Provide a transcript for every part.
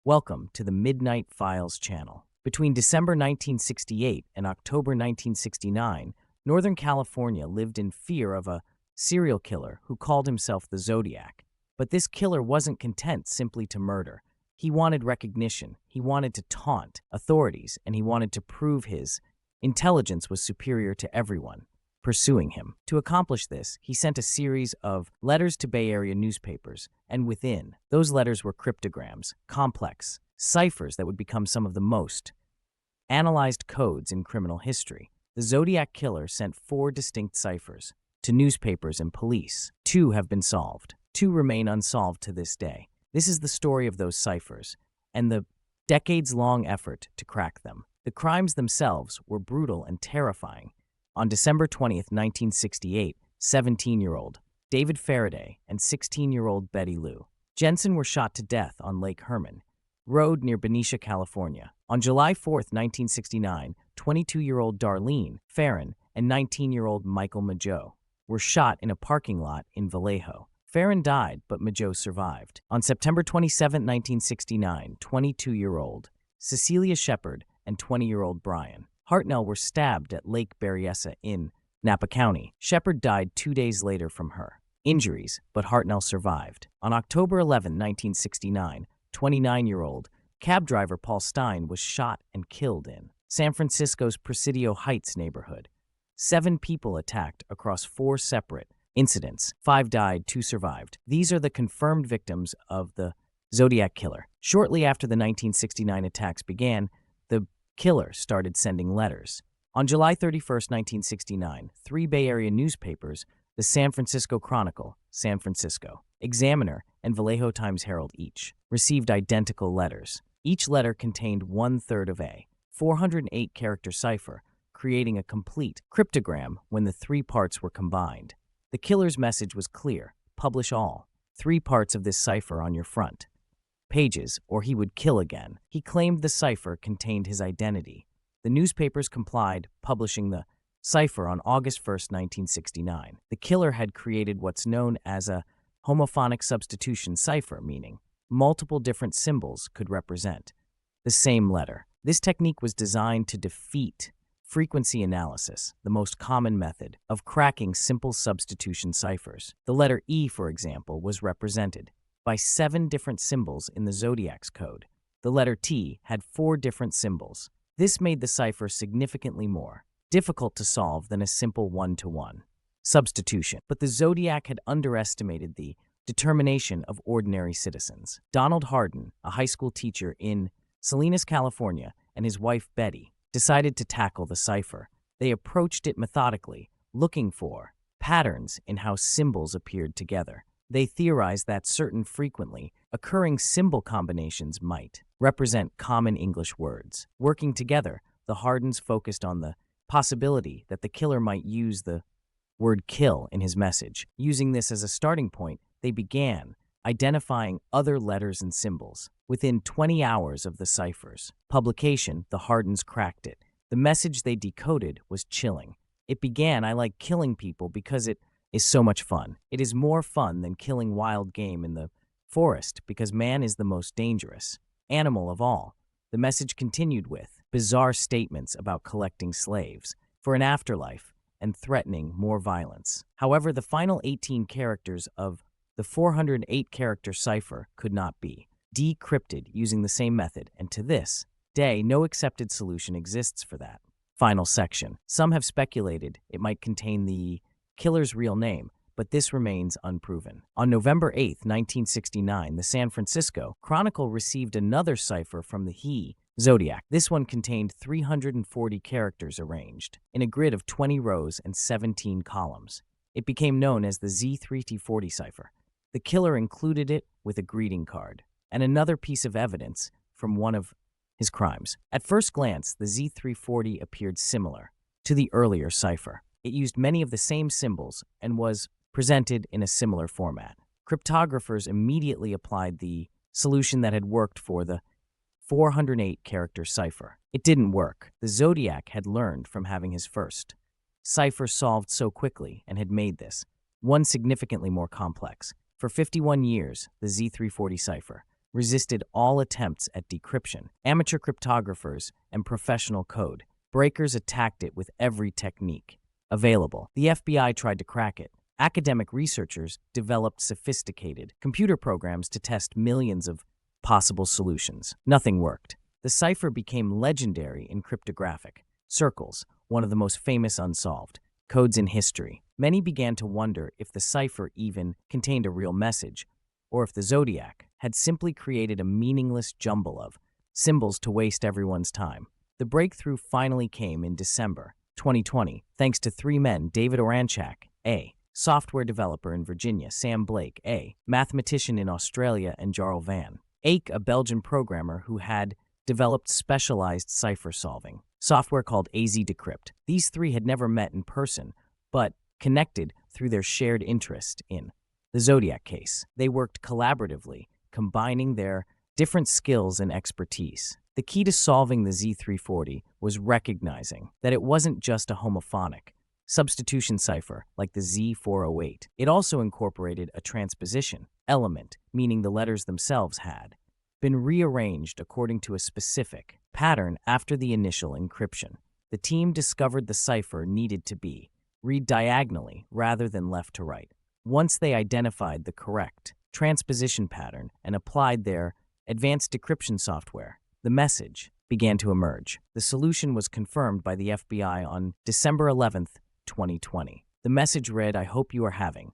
Welcome to the Midnight Files channel. Between December 1968 and October 1969, Northern California lived in fear of a serial killer who called himself the Zodiac. But this killer wasn't content simply to murder. He wanted recognition, he wanted to taunt authorities, and he wanted to prove his intelligence was superior to everyone pursuing him. To accomplish this, he sent a series of letters to Bay Area newspapers, and within those letters were cryptograms, complex ciphers that would become some of the most analyzed codes in criminal history. The Zodiac Killer sent 4 distinct ciphers to newspapers and police. 2 have been solved. 2 remain unsolved to this day. This is the story of those ciphers and the decades-long effort to crack them. The crimes themselves were brutal and terrifying. On December 20th, 1968, 17-year-old David Faraday and 16-year-old Betty Lou Jensen were shot to death on Lake Herman Road near Benicia, California. On July 4th, 1969, 22-year-old Darlene Farron and 19-year-old Michael Mageau were shot in a parking lot in Vallejo. Farron died, but Mageau survived. On September 27, 1969, 22-year-old Cecilia Shepard and 20-year-old Brian Hartnell were stabbed at Lake Berryessa in Napa County. Shepard died 2 days later from her injuries, but Hartnell survived. On October 11, 1969, 29-year-old cab driver Paul Stein was shot and killed in San Francisco's Presidio Heights neighborhood. 7 people attacked across 4 separate incidents. 5 died, 2 survived. These are the confirmed victims of the Zodiac Killer. Shortly after the 1969 attacks began, the killer started sending letters. On July 31st, 1969, 3 Bay Area newspapers, the San Francisco Chronicle, San Francisco Examiner, and Vallejo Times-Herald each received identical letters. Each letter contained 1/3 of a 408-character cipher, creating a complete cryptogram when the 3 parts were combined. The killer's message was clear: publish all 3 parts of this cipher on your front pages, or he would kill again. He claimed the cipher contained his identity. The newspapers complied, publishing the cipher on August 1st, 1969. The killer had created what's known as a homophonic substitution cipher, meaning multiple different symbols could represent the same letter. This technique was designed to defeat frequency analysis, the most common method of cracking simple substitution ciphers. The letter E, for example, was represented by 7 different symbols in the Zodiac's code. The letter T had 4 different symbols. This made the cipher significantly more difficult to solve than a simple one-to-one substitution. But the Zodiac had underestimated the determination of ordinary citizens. Donald Hardin, a high school teacher in Salinas, California, and his wife Betty decided to tackle the cipher. They approached it methodically, looking for patterns in how symbols appeared together. They theorized that certain frequently occurring symbol combinations might represent common English words. Working together, the Hardins focused on the possibility that the killer might use the word kill in his message. Using this as a starting point, they began identifying other letters and symbols. Within 20 hours of the cipher's publication, the Hardins cracked it. The message they decoded was chilling. It began, "I like killing people because it is so much fun. It is more fun than killing wild game in the forest because man is the most dangerous animal of all." The message continued with bizarre statements about collecting slaves for an afterlife and threatening more violence. However, the final 18 characters of the 408-character cipher could not be decrypted using the same method, and to this day, no accepted solution exists for that final section. Some have speculated it might contain the killer's real name, but this remains unproven. On November 8th, 1969, the San Francisco Chronicle received another cipher from the Zodiac. This one contained 340 characters arranged in a grid of 20 rows and 17 columns. It became known as the Z13 cipher. The killer included it with a greeting card and another piece of evidence from one of his crimes. At first glance, the Z340 appeared similar to the earlier cipher. It used many of the same symbols and was presented in a similar format. Cryptographers immediately applied the solution that had worked for the 408-character cipher. It didn't work. The Zodiac had learned from having his first cipher solved so quickly and had made this one significantly more complex. For 51 years, the Z340 cipher resisted all attempts at decryption. Amateur cryptographers and professional code breakers attacked it with every technique available. The FBI tried to crack it. Academic researchers developed sophisticated computer programs to test millions of possible solutions. Nothing worked. The cipher became legendary in cryptographic circles, one of the most famous unsolved codes in history. Many began to wonder if the cipher even contained a real message, or if the Zodiac had simply created a meaningless jumble of symbols to waste everyone's time. The breakthrough finally came in December 2020, thanks to three men: David Oranchak, a software developer in Virginia; Sam Blake, a mathematician in Australia; and Jarl van Eyck, a Belgian programmer who had developed specialized cipher-solving software called AZ Decrypt. These three had never met in person, but connected through their shared interest in the Zodiac case. They worked collaboratively, combining their different skills and expertise. The key to solving the Z340 was recognizing that it wasn't just a homophonic substitution cipher like the Z408. It also incorporated a transposition element, meaning the letters themselves had been rearranged according to a specific pattern after the initial encryption. The team discovered the cipher needed to be read diagonally rather than left to right. Once they identified the correct transposition pattern and applied their advanced decryption software, the message began to emerge. The solution was confirmed by the FBI on December 11th, 2020. The message read, "I hope you are having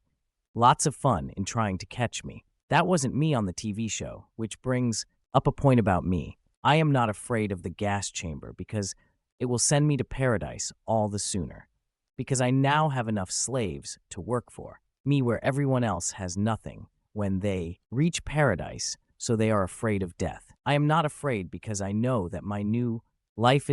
lots of fun in trying to catch me." That wasn't me on the TV show, which brings up a point about me. I am not afraid of the gas chamber because it will send me to paradise all the sooner. Because I now have enough slaves to work for me where everyone else has nothing when they reach paradise, so they are afraid of death. I am not afraid because I know that my new life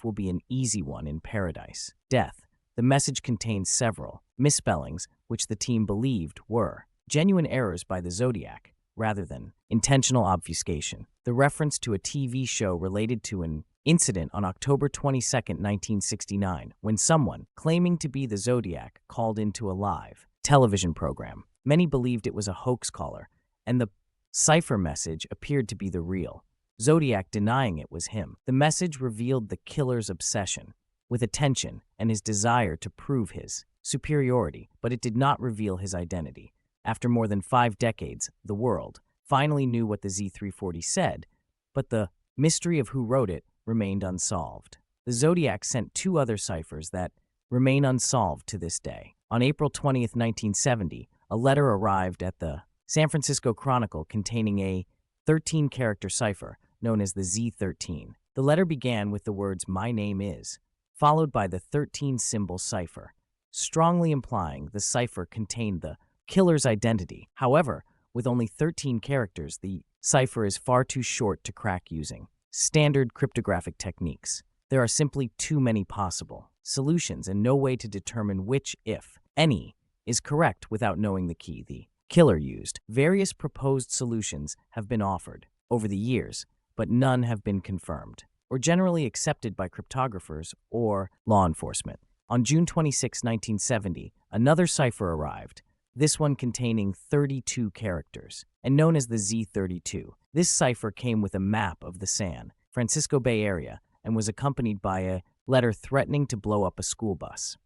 will be an easy one in paradise. Death. The message contains several misspellings which the team believed were genuine errors by the Zodiac rather than intentional obfuscation. The reference to a TV show related to an incident on October 22, 1969, when someone claiming to be the Zodiac called into a live television program. Many believed it was a hoax caller, and the cipher message appeared to be the real Zodiac, denying it was him. The message revealed the killer's obsession with attention and his desire to prove his superiority, but it did not reveal his identity. After more than 5 decades, the world finally knew what the Z340 said, but the mystery of who wrote it remained unsolved. The Zodiac sent 2 other ciphers that remain unsolved to this day. On April 20th, 1970, a letter arrived at the San Francisco Chronicle containing a 13-character cipher known as the Z13. The letter began with the words, "My name is," followed by the 13-symbol cipher, strongly implying the cipher contained the killer's identity. However, with only 13 characters, the cipher is far too short to crack using standard cryptographic techniques. There are simply too many possible solutions and no way to determine which, if any, is correct without knowing the key the killer used. Various proposed solutions have been offered over the years, but none have been confirmed or generally accepted by cryptographers or law enforcement. On June 26, 1970, another cipher arrived, this one containing 32 characters, and known as the Z32. This cipher came with a map of the San Francisco Bay Area and was accompanied by a letter threatening to blow up a school bus.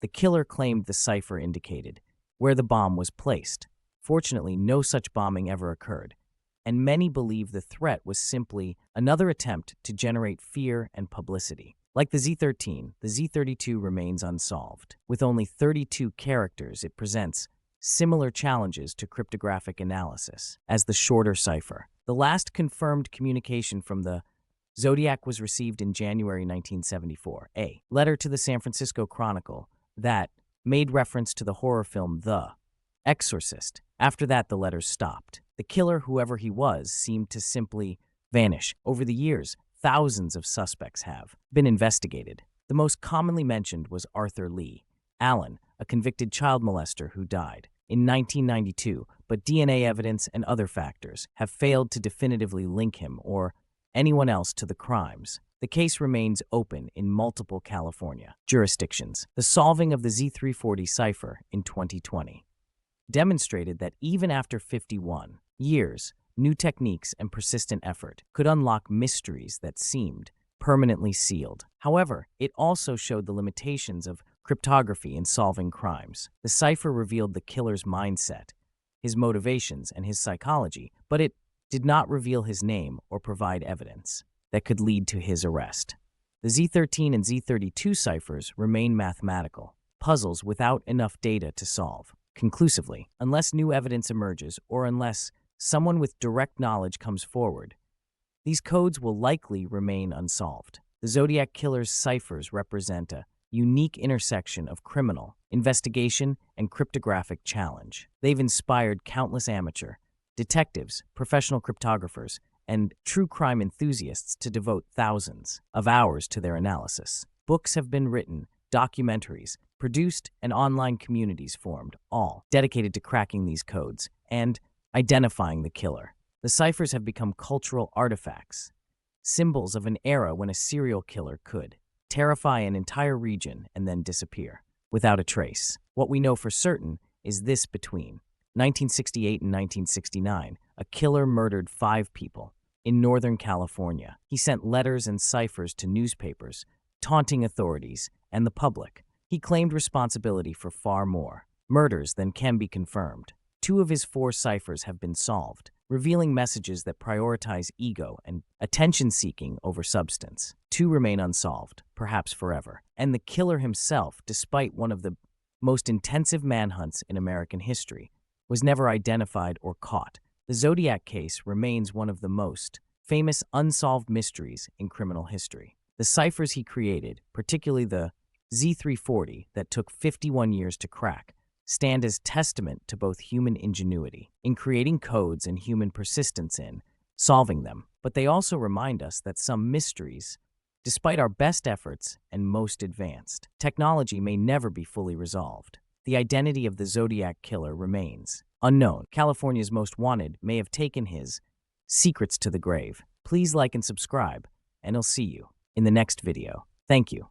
The killer claimed the cipher indicated where the bomb was placed. Fortunately, no such bombing ever occurred, and many believe the threat was simply another attempt to generate fear and publicity. Like the Z13, the Z32 remains unsolved. With only 32 characters, it presents similar challenges to cryptographic analysis as the shorter cipher. The last confirmed communication from the Zodiac was received in January 1974, a letter to the San Francisco Chronicle that made reference to the horror film The Exorcist. After that, the letters stopped. The killer, whoever he was, seemed to simply vanish. Over the years, thousands of suspects have been investigated. The most commonly mentioned was Arthur Lee Allen, a convicted child molester who died in 1992, but DNA evidence and other factors have failed to definitively link him or anyone else to the crimes. The case remains open in multiple California jurisdictions. The solving of the Z340 cipher in 2020 demonstrated that even after 51 years, new techniques, and persistent effort could unlock mysteries that seemed permanently sealed. However, it also showed the limitations of cryptography in solving crimes. The cipher revealed the killer's mindset, his motivations, and his psychology, but it did not reveal his name or provide evidence that could lead to his arrest. The Z13 and Z32 ciphers remain mathematical puzzles without enough data to solve conclusively. Unless new evidence emerges or unless someone with direct knowledge comes forward, these codes will likely remain unsolved. The Zodiac Killer's ciphers represent a unique intersection of criminal investigation and cryptographic challenge. They've inspired countless amateur detectives, professional cryptographers, and true crime enthusiasts to devote thousands of hours to their analysis. Books have been written, documentaries produced, and online communities formed, all dedicated to cracking these codes and identifying the killer. The ciphers have become cultural artifacts, symbols of an era when a serial killer could terrify an entire region and then disappear without a trace. What we know for certain is this: between 1968 and 1969, a killer murdered 5 people in Northern California. He sent letters and ciphers to newspapers, taunting authorities and the public. He claimed responsibility for far more murders than can be confirmed. 2 of his 4 ciphers have been solved, revealing messages that prioritize ego and attention-seeking over substance. 2 remain unsolved, perhaps forever. And the killer himself, despite one of the most intensive manhunts in American history, was never identified or caught. The Zodiac case remains one of the most famous unsolved mysteries in criminal history. The ciphers he created, particularly the Z340 that took 51 years to crack, stand as testament to both human ingenuity in creating codes and human persistence in solving them. But they also remind us that some mysteries, despite our best efforts and most advanced technology, may never be fully resolved. The identity of the Zodiac Killer remains unknown. California's most wanted may have taken his secrets to the grave. Please like and subscribe, and I'll see you in the next video. Thank you.